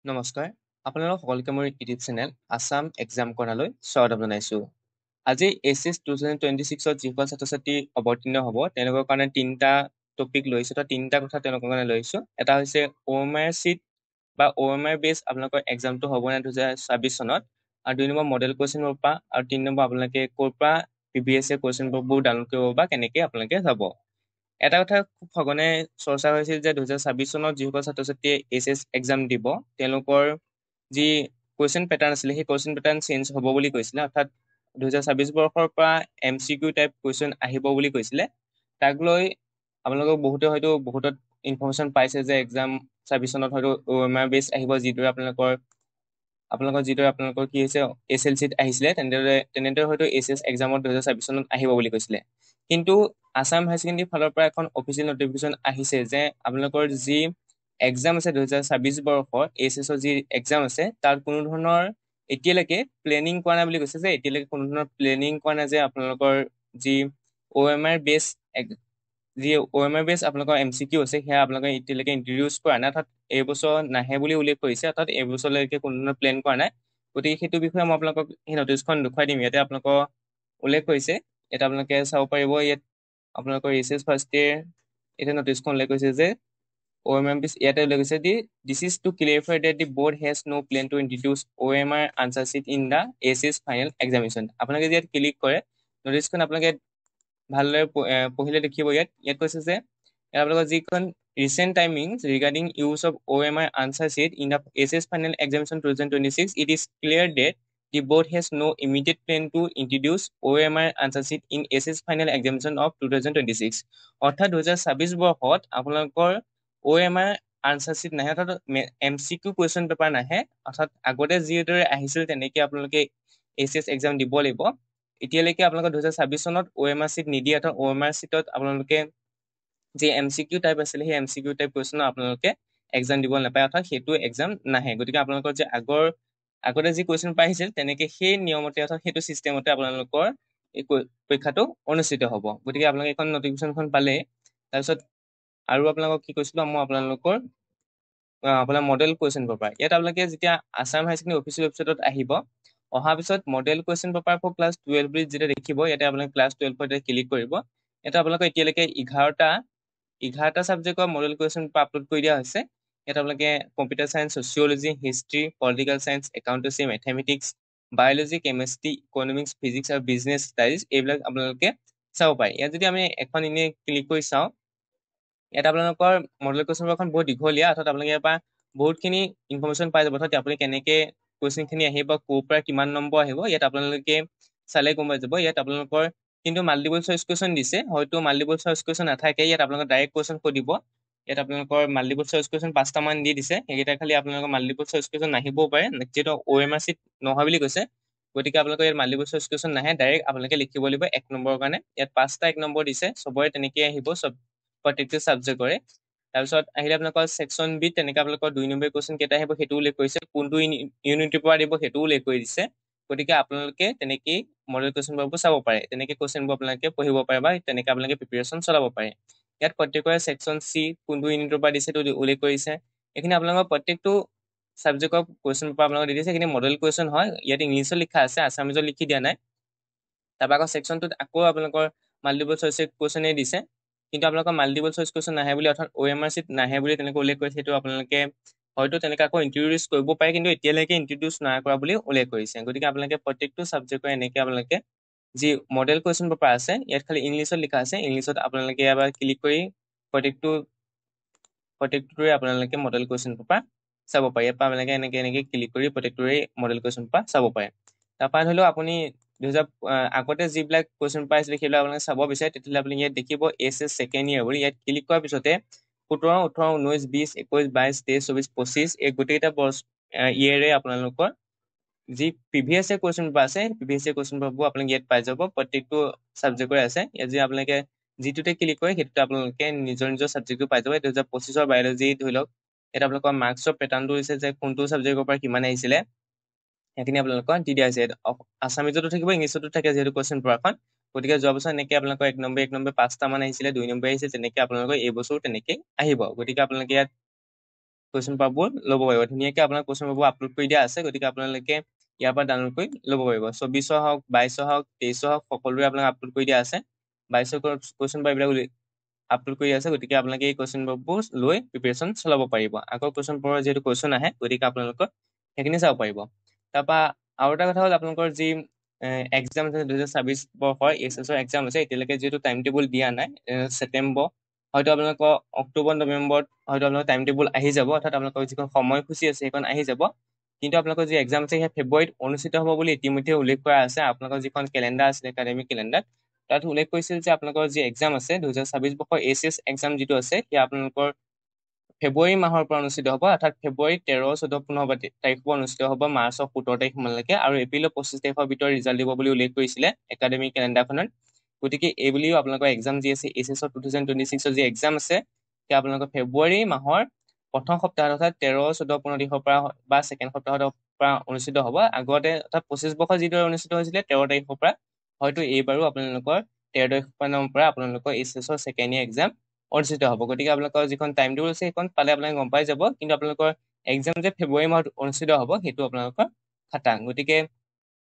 নমস্কাৰ। আপোনালোক সকলোকে মোৰ ইউটিউব চেনেল আছাম এক্সাম কৰ্ণাৰলৈ স্বাগতম জনাইছোঁ। আজি এছএছ 2026ত যিসকল ছাত্ৰ-ছাত্ৰী অৱতীৰ্ণ হ'ব তেওঁলোকৰ কাৰণে তিনিটা টপিক লৈছোঁ। তিনিটা কথা তেওঁলোকৰ কাৰণে লৈছোঁ। এটা হৈছে OMR চিট বা OMR বেছ আপোনালোকৰ এক্সামটো হ'ব নে 2026 চনত, আৰু 2 নম্বৰ মডেল কুৱেশ্যন পেপাৰ, আৰু 3 নম্বৰ আপোনালোকে ক'ৰ পৰা PBSA কুৱেশ্যন পেপাৰবোৰ ডাউনলোড কৰিব বা কেনেকৈ আপোনালোকে যাব। এটা কথা খুব সঘনে চৰ্চা হৈছিল যে 2026 চনত যিসকল ছাত্ৰ-ছাত্ৰীয়ে এছএছ এক্সাম দিব তেওঁলোকৰ যি কুৱেশ্যন পেটাৰ্ণ আছিলে সেই কুৱেশ্যন পেটাৰ্ণ চেঞ্জ হ'ব বুলি কৈছিলে। অৰ্থাৎ 2026 বৰ্ষৰ পৰা MCQ টাইপ কুৱেশ্যন আহিব বুলি কৈছিলে। তাক লৈ আপোনালোকক বহুতে হয়তো বহুতত ইনফৰ্মেশ্যন পাইছে যে এক্সাম 26 চনত হয়তো OMR বেছ আহিব, যিদৰে আপোনালোকৰ কি হৈছে SLCত আহিছিলে তেনেদৰে হয়তো এছএছ এক্সামত 2026 চনত আহিব বুলি কৈছিলে। কিন্তু আছাম হায়াৰ ছেকেণ্ডেৰী ফালৰ পৰা এখন অফিচিয়েল নটিফিকেশ্যন আহিছে যে আপোনালোকৰ যি এক্সাম আছে 2026 বৰ্ষৰ এছএছৰ যি এক্সাম আছে তাত কোনো ধৰণৰ এতিয়ালৈকে প্লেনিং কৰা নাই বুলি কৈছে, যে এতিয়ালৈকে কোনো ধৰণৰ প্লেনিং কৰা নাই যে আপোনালোকৰ যি OMR বেছ আপোনালোকৰ MCQ আছে সেয়া আপোনালোকে এতিয়ালৈকে ইন্ট্ৰডিউচ কৰা নাই, অৰ্থাৎ এইবছৰ নাহে বুলি উল্লেখ কৰিছে। অৰ্থাৎ এইবছৰলৈকে কোনো ধৰণৰ প্লেন কৰা নাই। গতিকে সেইটো বিষয়ে মই আপোনালোকক সেই নটিচখন দেখুৱাই দিম। ইয়াতে আপোনালোকৰ উল্লেখ কৰিছে, ইয়াত আপোনালোকে চাব পাৰিব। ইয়াত আপোনালোকৰ এছএছ ফাৰ্ষ্ট ইয়েৰ এতিয়া নটিচখন উল্লেখ কৰিছে যে OMR ইয়াতে উল্লেখ কৰিছে this is to clarify that the board has no' plan to introduce OMR answer sheet in the HS final examination. আপোনালোকে ইয়াত ক্লিক কৰে নটিচখন আপোনালোকে ভালদৰে পঢ়িলে দেখিব। ইয়াত কৈছে যে আপোনালোকৰ যিখন recent timings regarding use of OMR answer sheet in the HS final examination 2026 it is clear that the board has no immediate plan to introduce OMR answer sheet in SS final examination of 2026. অৰ্থাৎ 2026 বৰ্ষত আপোনালোকৰ OMR answer seat নাহে, অৰ্থাৎ MCQ question paper নাহে। অৰ্থাৎ আগতে যিদৰে আহিছিল তেনেকে আপোনালোকে এছএছ এক্সাম দিব লাগিব। এতিয়ালৈকে আপোনালোকৰ 2026 চনত OMR চিট নিদিয়ে, অৰ্থাৎ OMR চিটত আপোনালোকে যি MCQ টাইপ আছিলে সেই MCQ টাইপ কুৱেশ্যন আপোনালোকে এক্সাম দিব নাপায়, অৰ্থাৎ সেইটো এক্সাম নাহে। গতিকে আপোনালোকৰ যে আগতে যি কুৱেশ্যন পেপাৰ আহিছিল তেনেকে সেই নিয়মতে অৰ্থাৎ সেইটো চিষ্টেমতে আপোনালোকৰ এই পৰীক্ষাটো অনুষ্ঠিত হ'ব। গতিকে আপোনালোকে এখন নটিফিকেশ্যনখন পালে। তাৰপিছত আৰু আপোনালোকক কি কৈছিলো, মই আপোনালোকৰ আপোনাৰ মডেল কুৱেশ্যন পেপাৰ ইয়াত আপোনালোকে যেতিয়া আছাম হায়াৰ ছেকেণ্ডেৰী অফিচিয়েল ৱেবছাইটত আহিব, অহাৰ পিছত model question paper for class 12 বুলি যেতিয়া দেখিব, ইয়াতে আপোনালোকে ক্লাছ 12 ক্লিক কৰিব। ইয়াতে আপোনালোকে এতিয়ালৈকে 11টা ছাবজেক্টৰ মডেল কুৱেশ্যন পেপাৰ আপলোড কৰি দিয়া হৈছে। ইয়াত আপোনালোকে computer science, sociology, history, political science, accountancy, mathematics, biology, chemistry, economics, physics আৰু বিজনেছ ষ্টাডিজ এইবিলাক আপোনালোকে চাব পাৰে। ইয়াত যদি আমি এখন এনেই ক্লিক কৰি চাওঁ, ইয়াত আপোনালোকৰ মডেল কুৱেশ্যন পেপাৰখন বহুত দীঘলীয়া, অৰ্থাৎ আপোনালোকে ইয়াৰ পৰা বহুতখিনি ইনফৰ্মেশ্যন পাই যাব। অৰ্থাৎ আপুনি কেনেকে কুৱেশ্যনখিনি আহিব, ক'ৰ পৰা কিমান নম্বৰ আহিব ইয়াত আপোনালোকে চালে গম পাই যাব। ইয়াত আপোনালোকৰ কিন্তু মাল্টিপল চইচ কুৱেশ্যন দিছে, হয়তো মাল্টিপল চইচ কুৱেশ্যন নাথাকে। ইয়াত আপোনালোকৰ ডাইৰেক্ট কুৱেশ্যন সুধিব। ইয়াত আপোনালোকৰ মাল্টিপল চইচ কুৱেশ্যন 5টা মান দি দিছে, সেইকেইটা খালি আপোনালোকৰ মাল্টিপল চইচ কুৱেশ্যন নাহিবও পাৰে, যিহেতু OMR চিট নহয় বুলি কৈছে। গতিকে আপোনালোকৰ ইয়াত মাল্টিপল চইচ কুৱেশ্যন নাহে, ডাইৰেক্ট আপোনালোকে লিখিব লাগিব 1 নম্বৰৰ কাৰণে। ইয়াত 5টা 1 নম্বৰ দিছে, চবৰে তেনেকেই আহিব, প্ৰত্যেকটো ছাবজেক্টৰে। তাৰপিছত আহিলে আপোনালোকৰ ছেকশ্যন বিত তেনেকে আপোনালোকৰ 2 নম্বৰ কুৱেশ্যন কেইটা আহিব সেইটো উল্লেখ কৰিছে, কোনটো ইউনিটিৰ পৰা দিব সেইটোও উল্লেখ কৰি দিছে। গতিকে আপোনালোকে তেনেকেই মডেল কুৱেশ্যন পেপাৰবোৰ চাব পাৰে, তেনেকে কুৱেশ্যনবোৰ আপোনালোকে পঢ়িব পাৰে বা তেনেকে আপোনালোকে প্ৰিপেৰেশ্যন চলাব পাৰে। ইয়াত প্ৰত্যেকৰে ছেকশ্যন চি কোনটো ইউনিটৰ পৰা দিছে সেইটো উল্লেখ কৰিছে। এইখিনি আপোনালোকৰ প্ৰত্যেকটো ছাবজেক্টৰ কুৱেশ্যন পেপাৰ আপোনালোকে দি দিছে। এইখিনি মডেল কুৱেশ্যন হয়, ইয়াত ইংলিছত লিখা আছে, আছামিজত লিখি দিয়া নাই। তাৰপৰা আকৌ ছেকশ্যনটোত আকৌ আপোনালোকৰ মাল্টিপল চইচ কুৱেশ্যনেই দিছে, কিন্তু আপোনালোকৰ মাল্টিপল চইচ কুৱেশ্যন নাহে বুলি, অৰ্থাৎ OMR চিট নাহে বুলি তেনেকৈ উল্লেখ কৰিছে। সেইটো আপোনালোকে হয়তো তেনেকৈ আকৌ ইন্ট্ৰডিউচ কৰিব পাৰে, কিন্তু এতিয়ালৈকে ইন্ট্ৰডিউচ নাই কৰা বুলি উল্লেখ কৰিছে। গতিকে আপোনালোকে প্ৰত্যেকটো ছাবজেক্টৰ এনেকৈ আপোনালোকে যি মডেল কুৱেশ্যন পেপাৰ আছে, ইয়াত খালি ইংলিছত লিখা আছে, ইংলিছত আপোনালোকে এবাৰ ক্লিক কৰি প্ৰত্যেকটোৰে আপোনালোকে মডেল কুৱেশ্যন পেপাৰ চাব পাৰে। ইয়াৰ পৰা আপোনালোকে এনেকে ক্লিক কৰি প্ৰত্যেকটোৰে মডেল কুৱেশ্যন পেপাৰ চাব পাৰে। তাৰপৰা ধৰি লওক আপুনি আগতে যিবিলাক কুৱেশ্যন পেপাৰ আছিলে সেইবিলাক আপোনালোকে চাব বিচাৰে, তেতিয়াহ'লে আপুনি ইয়াত দেখিব এছএছ ছেকেণ্ড ইয়েৰ বুলি। ইয়াত ক্লিক কৰাৰ পিছতে 17, 18, 19, 20, 21, 22, 23, 24, 25 এই গোটেইকেইটা ইয়েৰে আপোনালোকৰ যি প্ৰিভিয়াছ কুৱেশ্যন পেপাৰ আছে, প্ৰিভিয়াছ কুৱেশ্যন পেপাৰবোৰ আপোনালোকে ইয়াত পাই যাব। প্ৰত্যেকটো ছাবজেক্টৰে আছে। ইয়াত যদি আপোনালোকে যিটোতে ক্লিক কৰে সেইটোতে আপোনালোকে নিজৰ ছাবজেক্টটো পাই যাব। 2025 বায়'লজি ধৰি লওক, ইয়াত আপোনালোকৰ মাৰ্কছৰ পেটাৰ্ণটো দিছে যে কোনটো ছাবজেক্টৰ পৰা কিমান আহিছিলে, সেইখিনি আপোনালোকৰ দি দিয়া হৈছে। আছামিজতো থাকিব, ইংলিছতো থাকে যিহেতু কুৱেশ্যন পেপাৰখন। গতিকে যোৱা বছৰ এনেকৈ আপোনালোকৰ 1 নম্বৰ 5টা মান আহিছিলে, 2 নম্বৰ আহিছে, তেনেকৈ আপোনালোকৰ এই বছৰো তেনেকেই আহিব। গতিকে আপোনালোকে ইয়াত কুৱেশ্যন পেপাৰবোৰ ল'ব পাৰিব। ধুনীয়াকৈ আপোনাৰ কুৱেশ্যন পেপাৰ আপলোড কৰি দিয়া আছে, গতিকে আপোনালোকে ইয়াৰ পৰা ডাউনলোড কৰি ল'ব পাৰিব। 24 হওক, 22 হওক, 23 হওক, সকলোৰে আপোনাক আপলোড কৰি দিয়া আছে। 22 কুৱেশ্যন পেপাৰ এইবিলাক আপলোড কৰি আছে, গতিকে আপোনালোকে এই কুৱেশ্যন পেপাৰবোৰ লৈ প্ৰিপেৰেশ্যন চলাব পাৰিব। আগৰ কুৱেশ্যন পেপাৰৰ যিহেতু কুৱেশ্যন আহে, গতিকে আপোনালোকৰ সেইখিনি চাব পাৰিব। তাৰপৰা আৰু এটা কথা হ'ল, আপোনালোকৰ যি এক্সাম আছে 2026 বৰ্ষৰ এইচএছৰ এক্সাম আছে, এতিয়ালৈকে যিহেতু টাইম টেবুল দিয়া নাই, ছেপ্টেম্বৰ হয়তো আপোনালোকৰ অক্টোবৰ নৱেম্বৰত হয়তো আপোনালোকৰ টাইম টেবুল আহি যাব, অৰ্থাৎ আপোনালোকৰ যিখন সময়সূচী আছে সেইখন আহি যাব। কিন্তু আপোনালোকৰ যি এক্সাম আছে সেই ফেব্ৰুৱাৰীত অনুষ্ঠিত হ'ব বুলি ইতিমধ্যে উল্লেখ কৰা আছে। আপোনালোকৰ যিখন কেলেণ্ডাৰ আছিলে, একাডেমিক কেলেণ্ডাৰ, তাত উল্লেখ কৰিছিল যে আপোনালোকৰ যি এক্সাম আছে 2026 বৰ্ষৰ এইচএছ এক্সাম যিটো আছে, সেয়া আপোনালোকৰ ফেব্ৰুৱাৰী মাহৰ পৰা অনুষ্ঠিত হ'ব, অৰ্থাৎ ফেব্ৰুৱাৰী 13, 14, 15 তাৰিখৰ পৰা অনুষ্ঠিত হ'ব মাৰ্চৰ 17 তাৰিখ মানলৈকে, আৰু এপ্ৰিলৰ 25 তাৰিখৰ ভিতৰত ৰিজাল্ট দিব বুলি উল্লেখ কৰিছিলে একাডেমিক কেলেণ্ডাৰখনত। গতিকে এই বুলিও আপোনালোকৰ এক্সাম যি আছে এইচএছৰ 2026ৰ যি এক্সাম আছে, সেয়া আপোনালোকৰ ফেব্ৰুৱাৰী মাহৰ প্ৰথম সপ্তাহত, অৰ্থাৎ 13, 14, 15 তাৰিখৰ পৰা বা ছেকেণ্ড সপ্তাহৰ পৰা অনুষ্ঠিত হ'ব। আগতে অৰ্থাৎ 25 বৰ্ষৰ যিদৰে অনুষ্ঠিত হৈছিলে 13 তাৰিখৰ পৰা, হয়তো এইবাৰো আপোনালোকৰ 13 তাৰিখৰ পৰা আপোনালোকৰ এইচএছৰ ছেকেণ্ড ইয়েৰ এক্সাম অনুষ্ঠিত হ'ব। গতিকে আপোনালোকৰ যিখন টাইম টেবুল আছে সেইখন পালে আপোনালোকে গম পাই যাব, কিন্তু আপোনালোকৰ এক্সাম যে ফেব্ৰুৱাৰী মাহত অনুষ্ঠিত হ'ব সেইটো আপোনালোকৰ খাটাং। গতিকে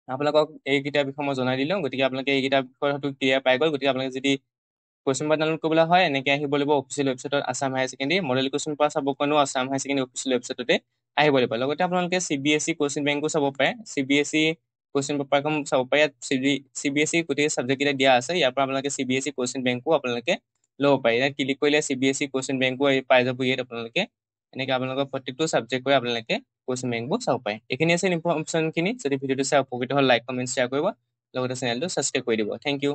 আপোনালোকক এইকেইটা বিষয় মই জনাই দিলোঁ। গতিকে আপোনালোকে এইকেইটা বিষয় হয়তো ক্লিয়াৰ পাই গ'ল। গতিকে আপোনালোকে যদি কুৱেশ্যন পেপাৰ ডাউনলোড কৰিবলৈ হয়, এনেকৈ আহিব লাগিব অফিচিয়েল ৱেবছাইটত, Assam higher secondary model question paper চাবৰ কাৰণেও আছাম হায়াৰ ছেকেণ্ডেৰী অফিচিয়েল ৱেবছাইটতে আহিব লাগিব। লগতে আপোনালোকে CBSE কুৱেশ্যন বেংকো চাব পাৰে, CBSE কুৱেশ্যন পেপাৰখন চাব পাৰে। ইয়াত CBSE গোটেই ছাবজেক্ট কেইটা দিয়া আছে, ইয়াৰ পৰা আপোনালোকে CBSE কুৱেশ্যন বেংকো আপোনালোকে ল'ব পাৰে। ইয়াত ক্লিক কৰিলে CBSE কুৱেশ্যন বেংকো পাই যাব। ইয়াত আপোনালোকে এনেকৈ আপোনালোকৰ প্ৰত্যেকটো ছাবজেক্টৰে আপোনালোকে কুৱেশ্যন বেংকবোৰ চাব পাৰে। এইখিনি আছিল ইনফৰ্মেশ্যনখিনি। যদি ভিডিঅ'টো চাই উপকৃত হ'ল, লাইক, কমেণ্ট, শ্বেয়াৰ কৰিব, লগতে চেনেলটো ছাবস্ক্ৰাইব কৰি দিব। Thank U.